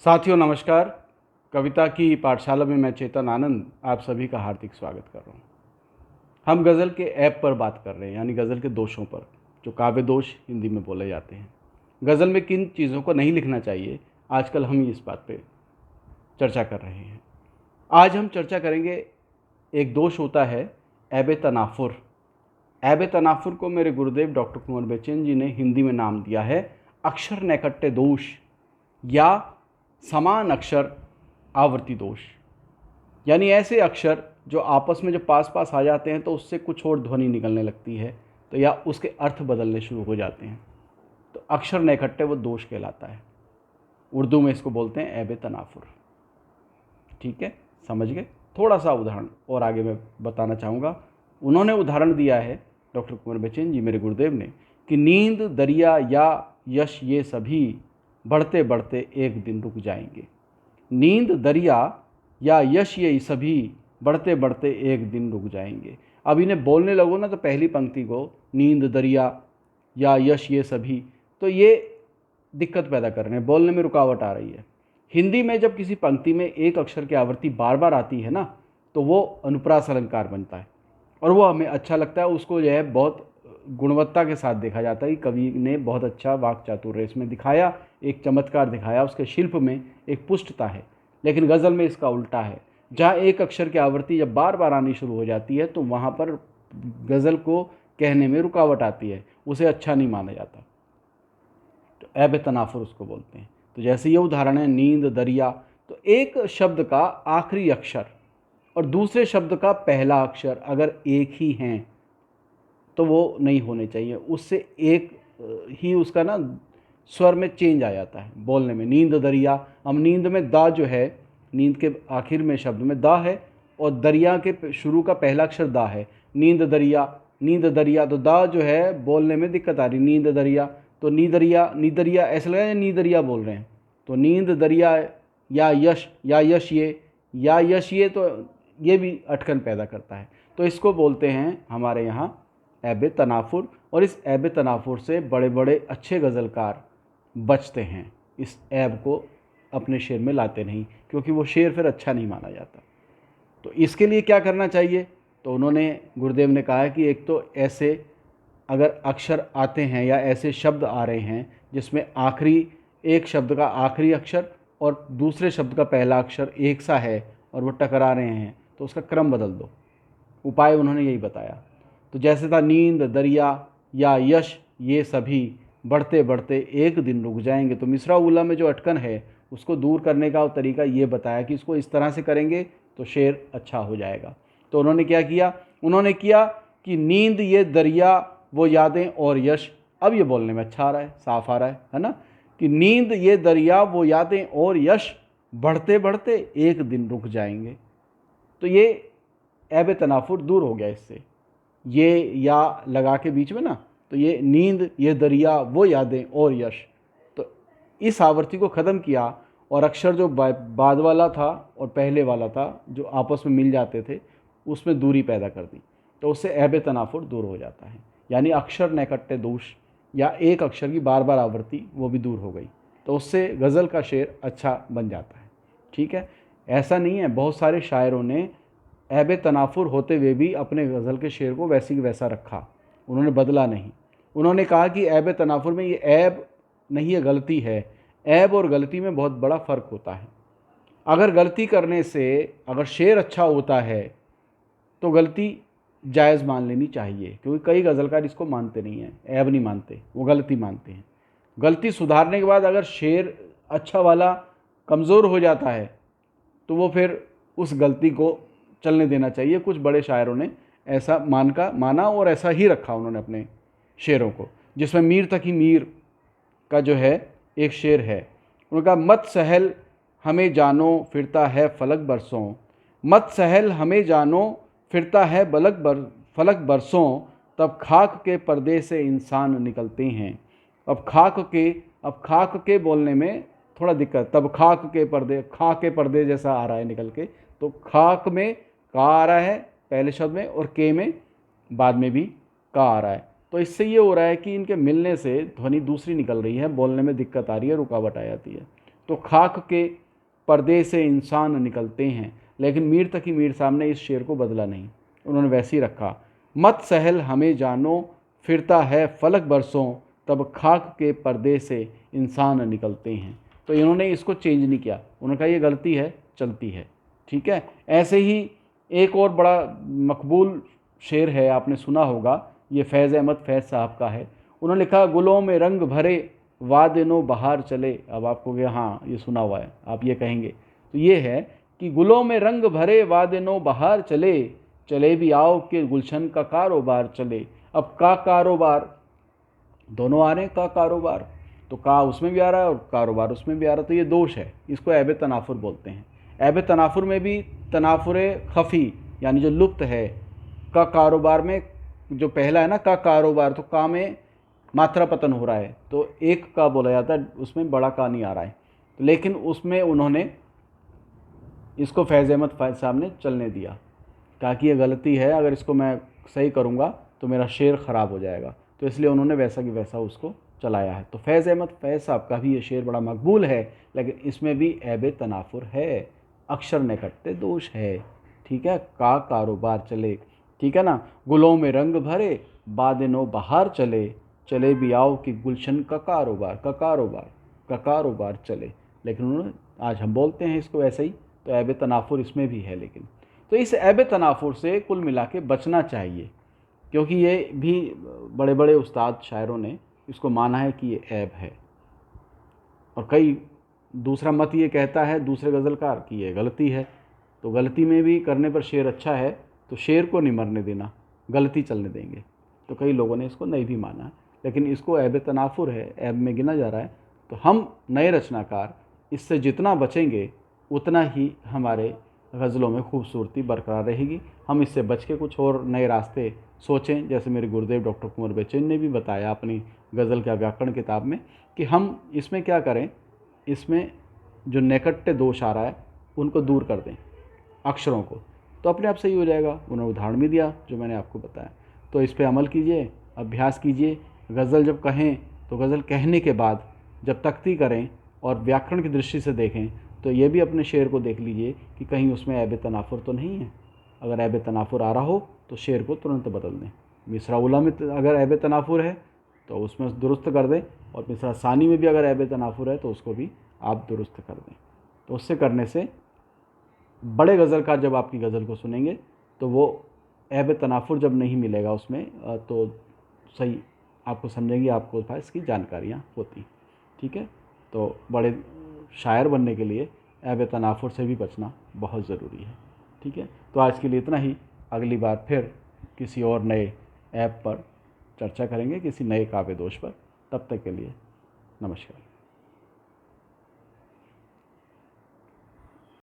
साथियों नमस्कार। कविता की पाठशाला में मैं चेतन आनंद आप सभी का हार्दिक स्वागत कर रहा हूँ। हम गज़ल के ऐप पर बात कर रहे हैं, यानी गज़ल के दोषों पर, जो काव्य दोष हिंदी में बोले जाते हैं। गज़ल में किन चीज़ों को नहीं लिखना चाहिए, आजकल हम इस बात पे चर्चा कर रहे हैं। आज हम चर्चा करेंगे, एक दोष होता है ऐबे तनाफुर। ऐबे तनाफुर को मेरे गुरुदेव डॉक्टर कुंवर बेचैन जी ने हिंदी में नाम दिया है अक्षर नैकट्य दोष या समान अक्षर आवर्ती दोष। यानी ऐसे अक्षर जो आपस में जब पास पास आ जाते हैं तो उससे कुछ और ध्वनि निकलने लगती है, तो या उसके अर्थ बदलने शुरू हो जाते हैं, तो अक्षर नैकट्य वो दोष कहलाता है। उर्दू में इसको बोलते हैं ऐबे तनाफुर। ठीक है, समझ गए। थोड़ा सा उदाहरण और आगे मैं बताना चाहूँगा। उन्होंने उदाहरण दिया है, डॉक्टर कुंवर बेचैन जी मेरे गुरुदेव ने, कि नींद दरिया या यश ये सभी बढ़ते बढ़ते एक दिन रुक जाएंगे। नींद दरिया या यश ये सभी बढ़ते बढ़ते एक दिन रुक जाएंगे। अब इन्हें बोलने लगो ना तो पहली पंक्ति को, नींद दरिया या यश ये सभी, तो ये दिक्कत पैदा कर रहे हैं, बोलने में रुकावट आ रही है। हिंदी में जब किसी पंक्ति में एक अक्षर की आवृत्ति बार बार आती है ना, तो वो अनुप्रास अलंकार बनता है और वो हमें अच्छा लगता है। उसको जो है बहुत गुणवत्ता के साथ देखा जाता है कि कवि ने बहुत अच्छा वाक चातुर्य इसमें दिखाया, एक चमत्कार दिखाया, उसके शिल्प में एक पुष्टता है। लेकिन गज़ल में इसका उल्टा है, जहाँ एक अक्षर की आवृत्ति जब बार बार आनी शुरू हो जाती है तो वहाँ पर गज़ल को कहने में रुकावट आती है, उसे अच्छा नहीं माना जाता। तो ऐबे तनाफुर उसको बोलते हैं। तो जैसे ये उदाहरण है नींद दरिया, तो एक शब्द का आखिरी अक्षर और दूसरे शब्द का पहला अक्षर अगर एक ही हैं तो वो नहीं होने चाहिए, उससे एक ही उसका ना स्वर में चेंज आ जाता है बोलने में। नींद दरिया, हम नींद में दा जो है, नींद के आखिर में शब्द में दा है और दरिया के शुरू का पहला अक्षर दा है। नींद दरिया, नींद दरिया, तो दा जो है बोलने में दिक्कत आ रही, नींद दरिया, तो नीदरिया, नीदरिया ऐसा लगा नीदरिया बोल रहे हैं। तो नींद दरिया या यश, या यश ये, या यश ये, तो ये भी अटकन पैदा करता है। तो इसको बोलते हैं हमारे यहाँ ऐबे तनाफुर। और इस ऐबे तनाफुर से बड़े बड़े अच्छे गज़लकार बचते हैं, इस ऐब को अपने शेर में लाते नहीं, क्योंकि वो शेर फिर अच्छा नहीं माना जाता। तो इसके लिए क्या करना चाहिए, तो उन्होंने, गुरुदेव ने कहा है कि एक तो ऐसे अगर अक्षर आते हैं या ऐसे शब्द आ रहे हैं जिसमें आखिरी, एक शब्द का आखिरी अक्षर और दूसरे शब्द का पहला अक्षर एक सा है और वो टकरा रहे हैं, तो उसका क्रम बदल दो। उपाय उन्होंने यही बताया। तो जैसे था नींद दरिया या यश ये सभी बढ़ते बढ़ते एक दिन रुक जाएंगे, तो मिसरा उला में जो अटकन है उसको दूर करने का तरीका ये बताया कि इसको इस तरह से करेंगे तो शेर अच्छा हो जाएगा। तो उन्होंने क्या किया, उन्होंने किया कि नींद ये दरिया वो यादें और यश, अब ये बोलने में अच्छा आ रहा है, साफ आ रहा है ना, कि नींद ये दरिया वो यादें और यश बढ़ते बढ़ते एक दिन रुक जाएंगे। तो ये ऐबे तनाफुर दूर हो गया इससे, ये या लगा के बीच में ना, तो ये नींद ये दरिया वो यादें और यश, तो इस आवृत्ति को ख़त्म किया और अक्षर जो बाद वाला था और पहले वाला था जो आपस में मिल जाते थे उसमें दूरी पैदा कर दी, तो उससे ऐबे तनाफुर दूर हो जाता है। यानी अक्षर नैकट्य दोष या एक अक्षर की बार बार आवृत्ति वो भी दूर हो गई, तो उससे गज़ल का शेर अच्छा बन जाता है। ठीक है, ऐसा नहीं है, बहुत सारे शायरों ने ऐबे तनाफुर होते हुए भी अपने गज़ल के शेर को वैसी वैसा रखा, उन्होंने बदला नहीं। उन्होंने कहा कि ऐबे तनाफुर में ये ऐब नहीं है, गलती है। ऐब और गलती में बहुत बड़ा फ़र्क होता है। अगर गलती करने से अगर शेर अच्छा होता है तो गलती जायज़ मान लेनी चाहिए, क्योंकि कई गज़लकार इसको मानते नहीं हैं, ऐब नहीं मानते, वो गलती मानते हैं। गलती सुधारने के बाद अगर शेर अच्छा वाला कमज़ोर हो जाता है तो वो फिर उस गलती को चलने देना चाहिए। कुछ बड़े शायरों ने ऐसा माना और ऐसा ही रखा उन्होंने अपने शेरों को, जिसमें मीर तक ही मीर का जो है एक शेर है, उनका मत सहल हमें जानो फिरता है फलक बरसों, मत सहल हमें जानो फिरता है फलक बरसों, तब खाक के पर्दे से इंसान निकलते हैं। अब खाक के बोलने में थोड़ा दिक्कत, तब खाक के पर्दे जैसा आ रहा है निकल के, तो खाक में का आ रहा है पहले शब्द में और के में बाद में भी का आ रहा है। तो इससे ये हो रहा है कि इनके मिलने से ध्वनि दूसरी निकल रही है, बोलने में दिक्कत आ रही है, रुकावट आ जाती है। तो खाक के पर्दे से इंसान निकलते हैं। लेकिन मीर तकी मीर साहब ने इस शेर को बदला नहीं, उन्होंने वैसे ही रखा। मत सहल हमें जानो फिरता है फलक बरसों, तब खाक के पर्दे से इंसान निकलते हैं। तो इन्होंने इसको चेंज नहीं किया, उन्होंने कहा ये गलती है, चलती है। ठीक है। ऐसे ही एक और बड़ा मकबूल शेर है, आपने सुना होगा, ये फैज़ अहमद फैज़ साहब का है। उन्होंने लिखा, गुलों में रंग भरे वादिनो बहार चले। अब आपको कहे हाँ ये सुना हुआ है, आप ये कहेंगे, तो ये है कि गुलों में रंग भरे वादिनो बहार चले, चले भी आओ कि गुलशन का कारोबार चले। अब का कारोबार दोनों आ रहे हैं, का कारोबार, तो का उसमें भी आ रहा है और कारोबार उसमें भी आ रहा है, तो ये दोष है, इसको ऐब तनाफुर बोलते हैं। ऐब तनाफुर में भी तनाफुर खफ़ी यानी जो लुप्त है, का कारोबार में जो पहला है ना का कारोबार, तो का में मात्रा पतन हो रहा है, तो एक का बोला जाता है, उसमें बड़ा का नहीं आ रहा है। तो लेकिन उसमें उन्होंने इसको फैज़ अहमद फैज़ साहब ने चलने दिया, कहा कि ये गलती है, अगर इसको मैं सही करूँगा तो मेरा शेर ख़राब हो जाएगा, तो इसलिए उन्होंने वैसा कि वैसा उसको चलाया है। तो फैज़ अहमद फैज़ साहब का भी ये शेर बड़ा मकबूल है, लेकिन इसमें भी ऐब तनाफुर है, अक्षर निकटते दोष है। ठीक है। का कारोबार चले, ठीक है ना, गुलों में रंग भरे बादिनो बहार चले, चले भी आओ कि गुलशन का कारोबार, का कारोबार, का कारोबार चले। लेकिन उन्होंने, आज हम बोलते हैं इसको ऐसे ही, तो ऐब तनाफुर इसमें भी है। लेकिन तो इस ऐब तनाफुर से कुल मिला के बचना चाहिए, क्योंकि ये भी बड़े बड़े उस्ताद शायरों ने इसको माना है कि ये ऐब है। और कई दूसरा मत ये कहता है दूसरे गज़लकार कि ये गलती है, तो गलती में भी करने पर शेर अच्छा है, तो शेर को नहीं मरने देना, गलती चलने देंगे। तो कई लोगों ने इसको नहीं भी माना, लेकिन इसको ऐब तनाफुर है, ऐब में गिना जा रहा है। तो हम नए रचनाकार इससे जितना बचेंगे उतना ही हमारे गज़लों में खूबसूरती बरकरार रहेगी। हम इससे बच के कुछ और नए रास्ते सोचें, जैसे मेरे गुरुदेव डॉक्टर कुंवर बेचैन ने भी बताया अपनी गज़ल का व्याकरण किताब में, कि हम इसमें क्या करें, इसमें जो नैकट्य दोष आ रहा है उनको दूर कर दें, अक्षरों को, तो अपने आप सही हो जाएगा। उन्होंने उदाहरण भी दिया जो मैंने आपको बताया। तो इस पर अमल कीजिए, अभ्यास कीजिए। गज़ल जब कहें तो गज़ल कहने के बाद जब तख्ती करें और व्याकरण की दृष्टि से देखें, तो ये भी अपने शेर को देख लीजिए कि कहीं उसमें ऐब तनाफुर तो नहीं है। अगर ऐब तनाफुर आ रहा हो तो शेर को तुरंत बदल दें। मिसरा उला में अगर ऐब तनाफुर है तो उसमें दुरुस्त कर दें, और मिसरा सानी में भी अगर ऐब तनाफुर है तो उसको भी आप दुरुस्त कर दें। तो उससे करने से बड़े गज़लकार जब आपकी गज़ल को सुनेंगे तो वो ऐब तनाफुर जब नहीं मिलेगा उसमें, तो सही आपको समझेंगे, आपको पास इसकी जानकारियाँ होती। ठीक है। तो बड़े शायर बनने के लिए ऐब तनाफुर से भी बचना बहुत ज़रूरी है। ठीक है। तो आज के लिए इतना ही, अगली बार फिर किसी और नए ऐप पर चर्चा करेंगे, किसी नए काव्य दोष पर। तब तक के लिए नमस्कार।